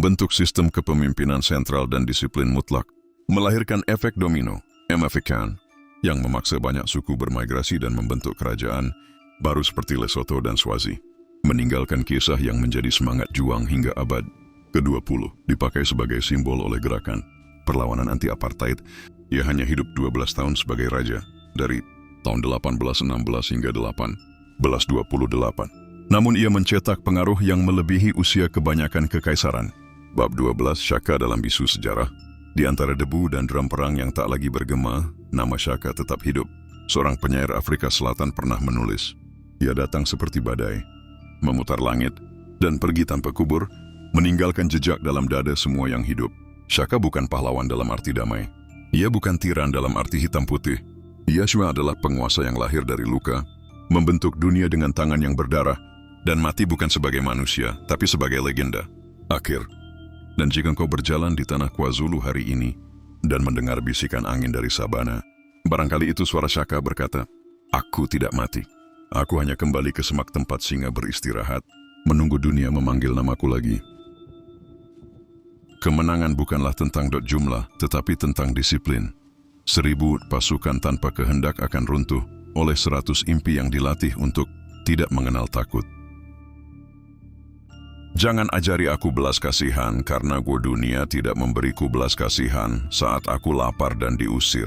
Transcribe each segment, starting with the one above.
membentuk sistem kepemimpinan sentral dan disiplin mutlak, melahirkan efek domino, Mafekan, yang memaksa banyak suku bermigrasi dan membentuk kerajaan baru seperti Lesotho dan Swazi, meninggalkan kisah yang menjadi semangat juang hingga abad ke-20 dipakai sebagai simbol oleh gerakan perlawanan anti-apartheid. Ia hanya hidup 12 tahun sebagai raja, dari tahun 1816 hingga 1828. Namun ia mencetak pengaruh yang melebihi usia kebanyakan kekaisaran. Bab 12 Shaka dalam bisu sejarah. Di antara debu dan drum perang yang tak lagi bergema, nama Shaka tetap hidup. Seorang penyair Afrika Selatan pernah menulis, ia datang seperti badai, memutar langit, dan pergi tanpa kubur, meninggalkan jejak dalam dada semua yang hidup. Shaka bukan pahlawan dalam arti damai. Ia bukan tiran dalam arti hitam putih. Ia cuma adalah penguasa yang lahir dari luka, membentuk dunia dengan tangan yang berdarah, dan mati bukan sebagai manusia, tapi sebagai legenda. Akhir. Dan jika engkau berjalan di tanah KwaZulu hari ini, dan mendengar bisikan angin dari sabana, barangkali itu suara Shaka berkata, aku tidak mati. Aku hanya kembali ke semak tempat singa beristirahat, menunggu dunia memanggil namaku lagi. Kemenangan bukanlah tentang jumlah, tetapi tentang disiplin. 1000 pasukan tanpa kehendak akan runtuh oleh 100 impi yang dilatih untuk tidak mengenal takut. Jangan ajari aku belas kasihan, karena dunia tidak memberiku belas kasihan saat aku lapar dan diusir.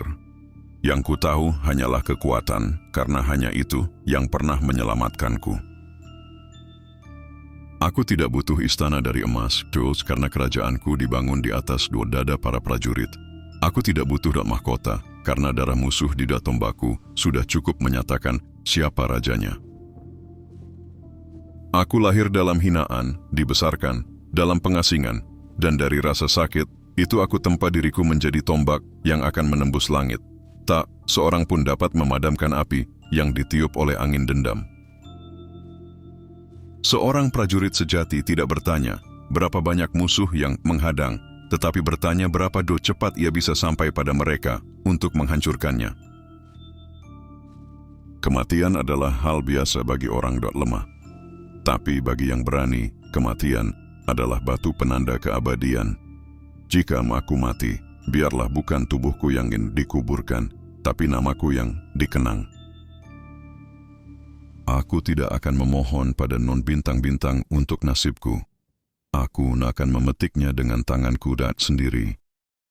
Yang ku tahu hanyalah kekuatan, karena hanya itu yang pernah menyelamatkanku. Aku tidak butuh istana dari emas, Jules, karena kerajaanku dibangun di atas 2 dada para prajurit. Aku tidak butuh mahkota, karena darah musuh di tombaku sudah cukup menyatakan siapa rajanya. Aku lahir dalam hinaan, dibesarkan, dalam pengasingan, dan dari rasa sakit, itu aku tempa diriku menjadi tombak yang akan menembus langit. Tak seorang pun dapat memadamkan api yang ditiup oleh angin dendam. Seorang prajurit sejati tidak bertanya berapa banyak musuh yang menghadang, tetapi bertanya berapa cepat ia bisa sampai pada mereka untuk menghancurkannya. Kematian adalah hal biasa bagi orang lemah. Tapi bagi yang berani, kematian adalah batu penanda keabadian. Jika aku mati, biarlah bukan tubuhku yang ingin dikuburkan, tapi namaku yang dikenang. Aku tidak akan memohon pada non-bintang-bintang untuk nasibku. Aku akan memetiknya dengan tanganku sendiri.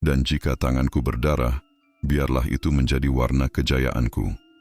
Dan jika tanganku berdarah, biarlah itu menjadi warna kejayaanku.